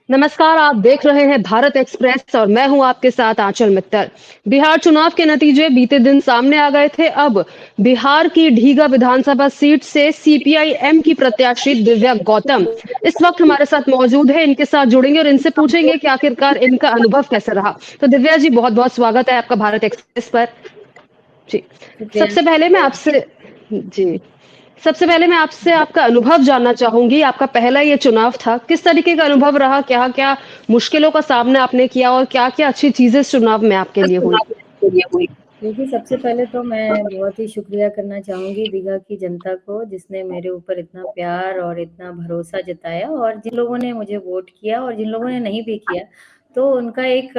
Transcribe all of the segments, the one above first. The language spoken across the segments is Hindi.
नमस्कार, आप देख रहे हैं भारत एक्सप्रेस और मैं हूं आपके साथ आंचल मित्तल। बिहार चुनाव के नतीजे बीते दिन सामने आ गए थे। अब बिहार की ढीगा विधानसभा सीट से सीपीआई एम की प्रत्याशी दिव्या गौतम इस वक्त हमारे साथ मौजूद है। इनके साथ जुड़ेंगे और इनसे पूछेंगे कि आखिरकार इनका अनुभव कैसा रहा। तो दिव्या जी, बहुत बहुत स्वागत है आपका भारत एक्सप्रेस पर। जी, शुक्रिया, सबसे पहले मैं आपसे जी सबसे पहले मैं आपसे आपका अनुभव जानना चाहूंगी। आपका पहला ये चुनाव था, किस तरीके का अनुभव रहा? क्या-क्या मुश्किलों का सामना आपने किया और क्या-क्या अच्छी चीजें इस चुनाव में आपके लिए हुई? देखिए सबसे पहले तो मैं बहुत ही शुक्रिया करना चाहूँगी दीघा की जनता को, जिसने मेरे ऊपर इतना प्यार और इतना भरोसा जताया, और जिन लोगों ने मुझे वोट किया और जिन लोगों ने नहीं भी किया, तो उनका एक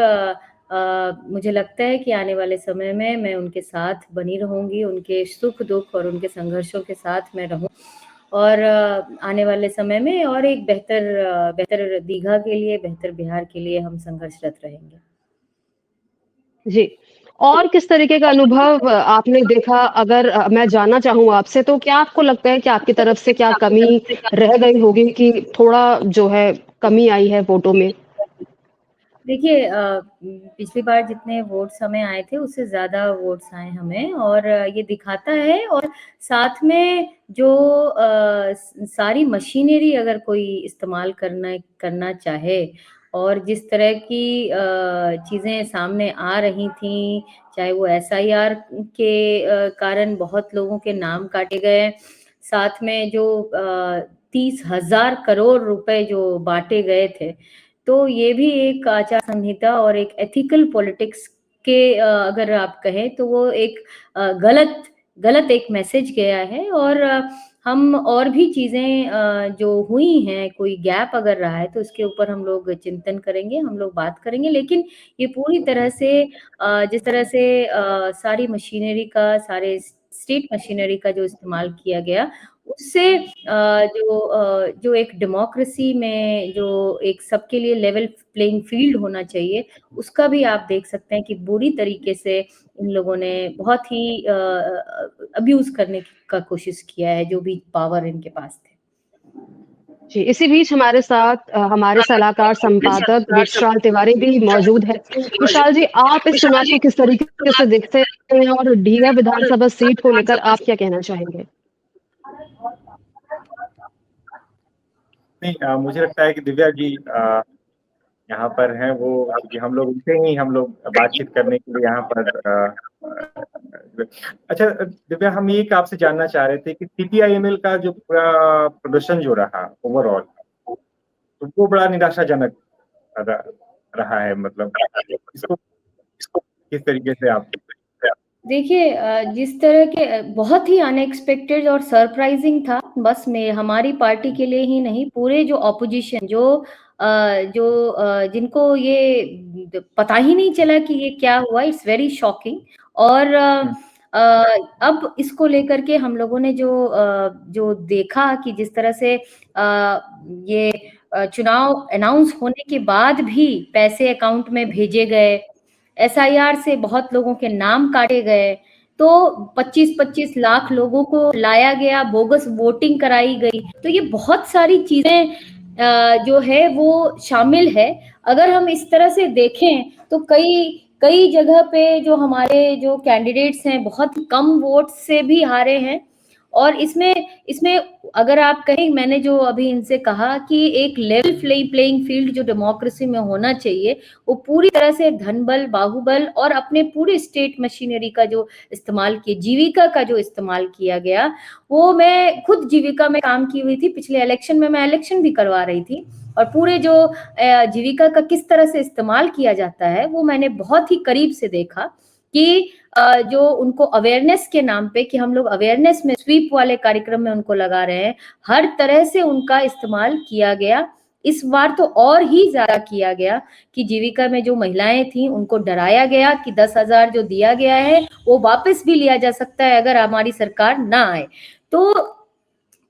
मुझे लगता है कि आने वाले समय में मैं उनके साथ बनी रहूँगी, उनके सुख-दुःख और उनके संघर्षों के साथ मैं रहूँ, और आने वाले समय में और एक बेहतर दीघा के लिए, बेहतर बिहार के लिए हम संघर्षरत रहेंगे। जी। और किस तरीके का अनुभव आपने देखा? अगर मैं जानना चाहूँ आपसे, तो क्या आपको लगता है कि आपकी तरफ से क्या कमी रह गई होगी कि थोड़ा जो है कमी आई है वोटों में? देखिए पिछली बार जितने वोट्स हमें आए थे उससे ज़्यादा वोट्स आए हमें, और ये दिखाता है, और साथ में जो सारी मशीनरी अगर कोई इस्तेमाल करना करना चाहे, और जिस तरह की चीज़ें सामने आ रही थीं, चाहे वो एसआईआर के कारण बहुत लोगों के नाम काटे गए, साथ में जो 30,000 करोड़ रुपए जो बाँटे गए थे, तो ये भी एक आचार संहिता और एक एथिकल पॉलिटिक्स के अगर आप कहें तो वो एक गलत गलत एक मैसेज गया है, और हम और भी चीज़ें जो हुई हैं, कोई गैप अगर रहा है तो उसके ऊपर हम लोग चिंतन करेंगे, हम लोग बात करेंगे। लेकिन ये पूरी तरह से जिस तरह से सारी मशीनरी का, सारे स्टेट मशीनरी का जो इस्तेमाल किया गया, उससे जो एक डेमोक्रेसी में जो एक सबके लिए लेवल प्लेइंग फील्ड होना चाहिए, उसका भी आप देख सकते हैं कि बुरी तरीके से इन लोगों ने बहुत ही अब्यूज़ करने का कोशिश किया है, जो भी पावर इनके पास थे। जी, इसी बीच हमारे साथ हमारे सलाहकार संपादक विशाल तिवारी भी मौजूद है। विशाल जी, आप इस चुनाव को किस तरीके से देखते हैं और ढींगा विधानसभा सीट को लेकर आप क्या कहना चाहेंगे? नहीं मुझे लगता है कि दिव्या जी यहाँ पर हैं वो, क्योंकि हम लोग उनसे ही हम लोग बातचीत करने के लिए यहाँ पर अच्छा दिव्या, हम ये आपसे जानना चाह रहे थे कि सीपीआईएमएल का जो पूरा प्रदर्शन जो रहा ओवरऑल, तो वो बड़ा निराशाजनक र- रहा है। मतलब इसको किस तरीके से आप देखिए जिस तरह के बहुत ही अनएक्सपेक्टेड और सरप्राइजिंग था, बस मैं हमारी पार्टी के लिए ही नहीं, पूरे जो ऑपोजिशन जिनको ये पता ही नहीं चला कि ये क्या हुआ, इट्स वेरी शॉकिंग। और अ, अब इसको लेकर के हम लोगों ने जो देखा कि जिस तरह से ये चुनाव अनाउंस होने के बाद भी पैसे अकाउंट में भेजे गए, एसआईआर से बहुत लोगों के नाम काटे गए, तो 25-25 लाख लोगों को लाया गया, बोगस वोटिंग कराई गई। तो ये बहुत सारी चीज़ें जो है वो शामिल है। अगर हम इस तरह से देखें तो कई कई जगह पे जो हमारे जो कैंडिडेट्स हैं बहुत कम वोट से भी हारे हैं, और इसमें इसमें अगर आप कहें, मैंने जो अभी इनसे कहा कि एक लेवल प्लेइंग फील्ड जो डेमोक्रेसी में होना चाहिए, वो पूरी तरह से धनबल, बाहुबल और अपने पूरे स्टेट मशीनरी का जो इस्तेमाल किया, जीविका का जो इस्तेमाल किया गया, वो मैं खुद जीविका में काम की हुई थी। पिछले इलेक्शन में मैं इलेक्शन भी करवा रही थी, और पूरे जो जीविका का किस तरह से इस्तेमाल किया जाता है वो मैंने बहुत ही करीब से देखा कि जो उनको अवेयरनेस के नाम पे, कि हम लोग अवेयरनेस में स्वीप वाले कार्यक्रम में उनको लगा रहे हैं, हर तरह से उनका इस्तेमाल किया गया। इस बार तो और ही ज़्यादा किया गया कि जीविका में जो महिलाएं थीं उनको डराया गया कि 10,000 जो दिया गया है वो वापस भी लिया जा सकता है अगर हमारी सरकार ना आए।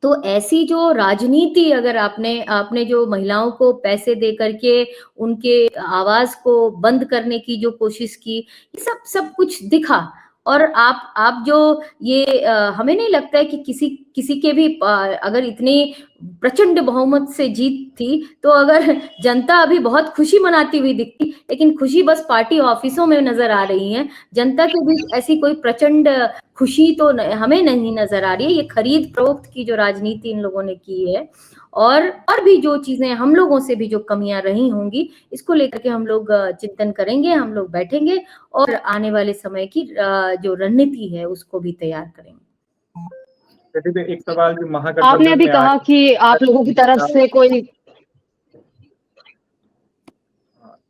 तो ऐसी जो राजनीति, अगर आपने आपने जो महिलाओं को पैसे दे करके उनके आवाज को बंद करने की जो कोशिश की, ये सब सब कुछ दिखा। और आप जो ये हमें नहीं लगता है कि किसी के भी अगर इतनी प्रचंड बहुमत से जीत थी तो अगर जनता अभी बहुत खुशी मनाती हुई दिखती, लेकिन खुशी बस पार्टी ऑफिसों में नजर आ रही है। जनता के बीच ऐसी कोई प्रचंड खुशी तो हमें नहीं नजर आ रही है। ये खरीद फरोख्त की जो राजनीति इन लोगों ने की है और भी जो चीजें हम लोगों से भी जो कमियां रही होंगी, इसको लेकर के हम लोग चिंतन करेंगे, हम लोग बैठेंगे और आने वाले समय की जो रणनीति है उसको भी तैयार करेंगे। कहते थे एक सवाल जो आपने महागठबंधन अभी में कहा आज कि आप लोगों की तरफ से कोई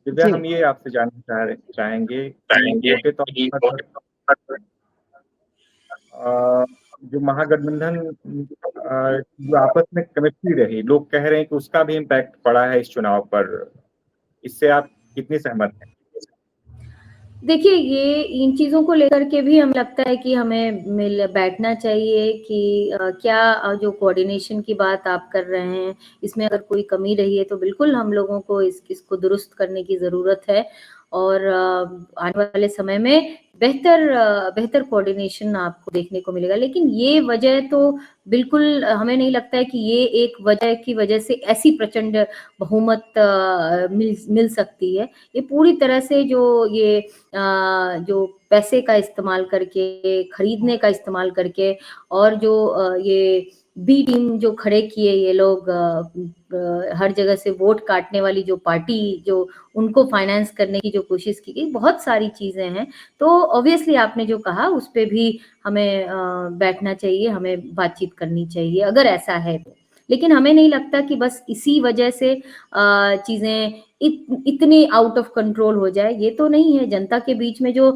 दिव्या, जी हम ये आपसे जानना चाहेंगे कि मोटे तौर पर जो महागठबंधन जो आपस में केमिस्ट्री रही, लोग कह रहे हैं कि उसका भी इम्पैक्ट पड़ा है इस चुनाव पर। इससे आप कितनी सहमत हैं? देखिए, ये इन चीज़ों को लेकर के भी हमें लगता है कि हमें बैठना चाहिए कि क्या जो कोऑर्डिनेशन की बात आप कर रहे हैं, इसमें अगर कोई कमी रही है तो बिल्कुल हम लोगों को इसको दुरुस्त करने की ज़रूरत है और आने वाले समय में बेहतर कोऑर्डिनेशन आपको देखने को मिलेगा। लेकिन ये वजह तो बिल्कुल हमें नहीं लगता है कि ये एक वजह की वजह से ऐसी प्रचंड बहुमत मिल सकती है। ये पूरी तरह से जो पैसे का इस्तेमाल करके, खरीदने का इस्तेमाल करके और जो ये बी टीम जो खड़े किए ये लोग हर जगह से वोट काटने वाली जो पार्टी जो उनको फाइनेंस करने की जो कोशिश की गई, बहुत सारी चीजें हैं। तो ऑब्वियसली आपने जो कहा उस पे भी हमें बैठना चाहिए, हमें बातचीत करनी चाहिए अगर ऐसा है तो। लेकिन हमें नहीं लगता कि बस इसी वजह से चीजें इतनी आउट ऑफ कंट्रोल हो जाए, ये तो नहीं है। जनता के बीच में जो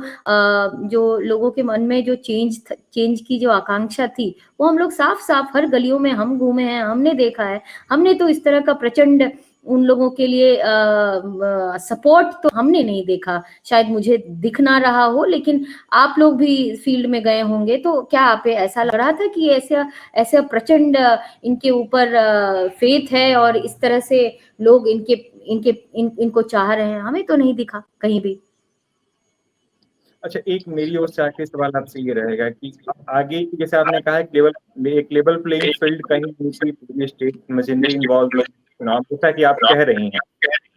लोगों के मन में जो चेंज की जो आकांक्षा थी, वो हम लोग साफ साफ हर गलियों में हम घूमे हैं, हमने देखा है। हमने तो इस तरह का प्रचंड उन लोगों के लिए सपोर्ट तो हमने नहीं देखा, शायद मुझे दिख ना रहा हो, लेकिन आप लोग भी फील्ड में गए होंगे, तो क्या आप ऐसा लग रहा था कि ऐसा प्रचंड इनके ऊपर फेथ है और इस तरह से लोग इनको चाह रहे हैं? हमें तो नहीं दिखा कहीं भी। अच्छा, एक मेरी ओर से आखिरी सवाल आपसे ये रहेगा कि आगे जैसे आपने कहा एक लेवल प्लेइंग फील्ड कहीं दूसरी स्टेट मशीनरी इन्वॉल्व चुनाव, जैसा कि आप कह रही हैं,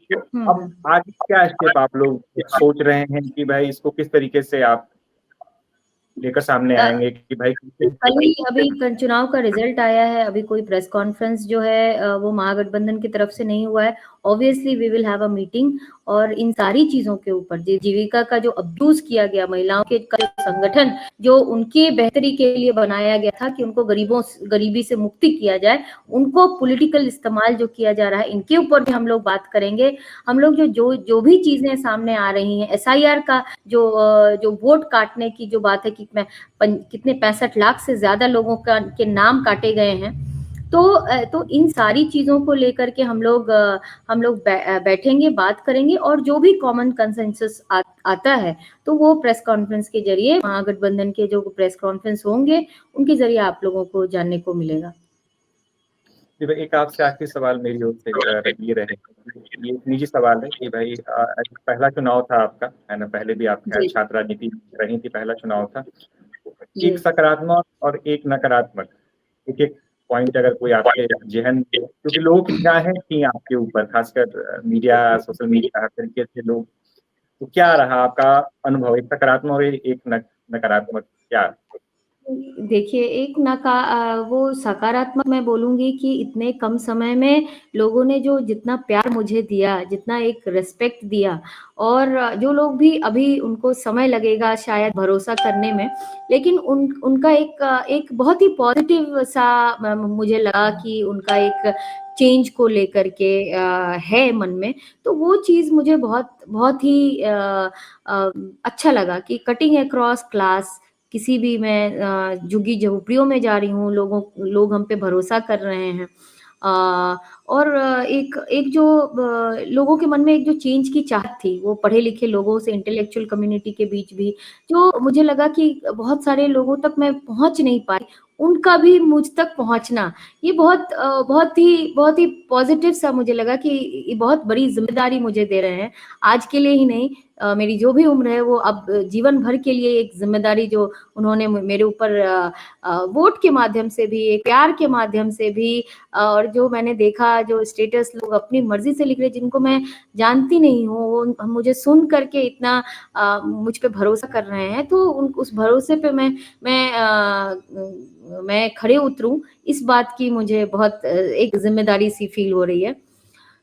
तो अब आगे क्या स्टेप आप लोग सोच रहे हैं कि भाई इसको किस तरीके से आप लेकर सामने आएंगे कि भाई कल ही अभी चुनाव का रिजल्ट आया है, अभी कोई प्रेस कॉन्फ्रेंस जो है वो महागठबंधन की तरफ से नहीं हुआ है। Obviously we will have a meeting और इन सारी चीजों के ऊपर जीविका का जो अब्यूज किया गया, महिलाओं के का संगठन जो उनके बेहतरी के लिए बनाया गया था कि उनको गरीबी से मुक्ति किया जाए, उनको पॉलिटिकल इस्तेमाल जो किया जा रहा है, इनके ऊपर भी हम लोग बात करेंगे। हम लोग जो भी चीजें सामने आ रही हैं, SIR का जो वोट काटने की जो बात है कि कितने 65 लाख से ज्यादा लोगों के नाम काटे गए हैं, तो इन सारी चीजों को लेकर के हम लोग बैठेंगे, बात करेंगे और जो भी कॉमन कंसेंसस आता है तो वो प्रेस कॉन्फ्रेंस के जरिए, महागठबंधन के जो प्रेस कॉन्फ्रेंस होंगे उनके जरिए आप लोगों को जानने को मिलेगा। एक आपसे आखिरी सवाल मेरी ओर से ये रहेगा, ये एक निजी सवाल है कि भाई पहला चुनाव था आपका, है ना? पहले भी आप छात्र राजनीति रही थी, पहला चुनाव था। एक सकारात्मक और एक नकारात्मक एक पॉइंट अगर कोई आपके जहन, क्योंकि लोगों की निगाहें थी आपके ऊपर, खासकर मीडिया, सोशल मीडिया, हर तरीके से लोग, तो क्या रहा आपका अनुभव, एक सकारात्मक और एक नकारात्मक क्या? देखिए, वो सकारात्मक मैं बोलूंगी कि इतने कम समय में लोगों ने जो जितना प्यार मुझे दिया, जितना एक रिस्पेक्ट दिया, और जो लोग भी अभी उनको समय लगेगा शायद भरोसा करने में, लेकिन उनका एक बहुत ही पॉजिटिव सा मुझे लगा कि उनका एक चेंज को लेकर के है मन में। तो वो चीज मुझे बहुत बहुत ही अच्छा लगा कि कटिंग अक्रॉस क्लास, किसी भी मैं झुग्गी झोपड़ियों में जा रही हूँ, लोग हम पे भरोसा कर रहे हैं और एक जो लोगों के मन में एक जो चेंज की चाहत थी, वो पढ़े लिखे लोगों से, इंटेलेक्चुअल कम्युनिटी के बीच भी, जो मुझे लगा कि बहुत सारे लोगों तक मैं पहुंच नहीं पाई, उनका भी मुझ तक पहुंचना, ये बहुत ही पॉजिटिव सा मुझे लगा कि ये बहुत बड़ी जिम्मेदारी मुझे दे रहे हैं। आज के लिए ही नहीं, मेरी जो भी उम्र है वो अब जीवन भर के लिए एक जिम्मेदारी जो उन्होंने मेरे ऊपर वोट के माध्यम से भी, एक प्यार के माध्यम से भी, और जो मैंने देखा जो स्टेटस लोग अपनी मर्जी से लिख रहे, जिनको मैं जानती नहीं हूँ, वो मुझे सुन करके इतना मुझ पे भरोसा कर रहे हैं, तो उस भरोसे पे मैं खड़े उतरूं, इस बात की मुझे बहुत एक जिम्मेदारी सी फील हो रही है।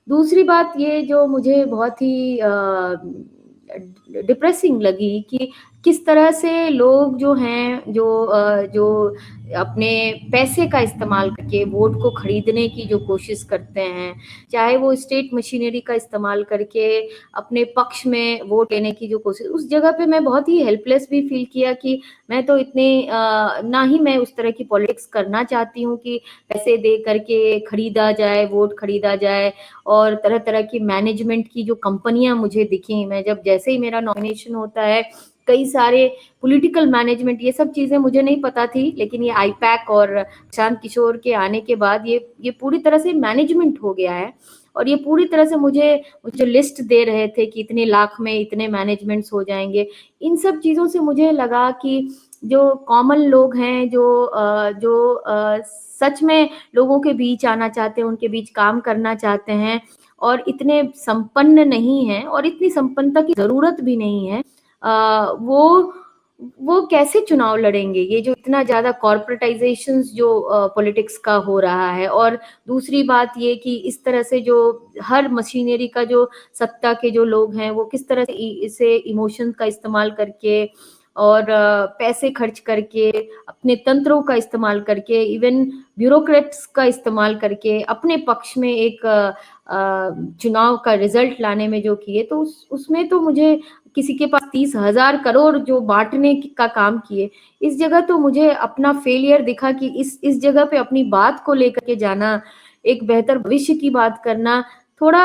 दूसरी बात ये जो मुझे बहुत ही डिप्रेसिंग लगी कि किस तरह से लोग जो हैं, जो अपने पैसे का इस्तेमाल करके वोट को खरीदने की जो कोशिश करते हैं, चाहे वो स्टेट मशीनरी का इस्तेमाल करके अपने पक्ष में वोट लेने की जो कोशिश, उस जगह पे मैं बहुत ही हेल्पलेस भी फील किया कि मैं तो इतने ना ही मैं उस तरह की पॉलिटिक्स करना चाहती हूँ कि पैसे दे करके खरीदा जाए, वोट खरीदा जाए, और तरह तरह की मैनेजमेंट की जो कंपनियां मुझे दिखी, मैं जब जैसे ही मेरा नॉमिनेशन होता है, कई सारे पॉलिटिकल मैनेजमेंट, ये सब चीजें मुझे नहीं पता थी, लेकिन ये आईपैक और शांत किशोर के आने के बाद ये पूरी तरह से मैनेजमेंट हो गया है, और ये पूरी तरह से मुझे लिस्ट दे रहे थे कि इतने लाख में इतने मैनेजमेंट्स हो जाएंगे। इन सब चीजों से मुझे लगा कि जो कॉमन लोग हैं, जो सच में लोगों के बीच आना चाहते हैं, उनके बीच काम करना चाहते हैं, और इतने संपन्न नहीं हैं, और इतनी संपन्नता की जरूरत भी नहीं है, वो कैसे चुनाव लड़ेंगे? ये जो इतना ज्यादा कॉर्पोरेटाइजेशन जो पॉलिटिक्स का हो रहा है, और दूसरी बात ये कि इस तरह से जो हर मशीनरी का जो सत्ता के जो लोग हैं, वो किस तरह से इसे इमोशन का इस्तेमाल करके और पैसे खर्च करके, अपने तंत्रों का इस्तेमाल करके, इवन ब्यूरोक्रेट्स का इस्तेमाल करके अपने पक्ष में एक चुनाव का रिजल्ट लाने में जो किए, तो उसमें तो मुझे किसी के पास 30,000 करोड़ जो बांटने का काम किए, इस जगह तो मुझे अपना फेलियर दिखा कि इस जगह पे अपनी बात को लेकर के जाना, एक बेहतर भविष्य की बात करना, थोड़ा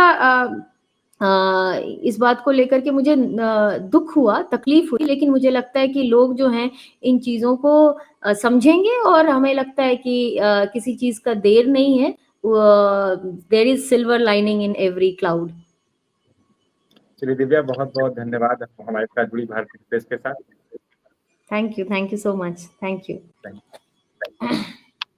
इस बात को लेकर के मुझे दुख हुआ, तकलीफ हुई, लेकिन मुझे लगता है कि लोग जो हैं इन चीजों को समझेंगे, और हमें लगता है कि किसी चीज का देर नहीं है, there is silver lining in every cloud. चलिए दिव्या, बहुत बहुत धन्यवाद हमारे साथ जुड़ी भारत एक्सप्रेस के साथ। Thank you so much, thank you.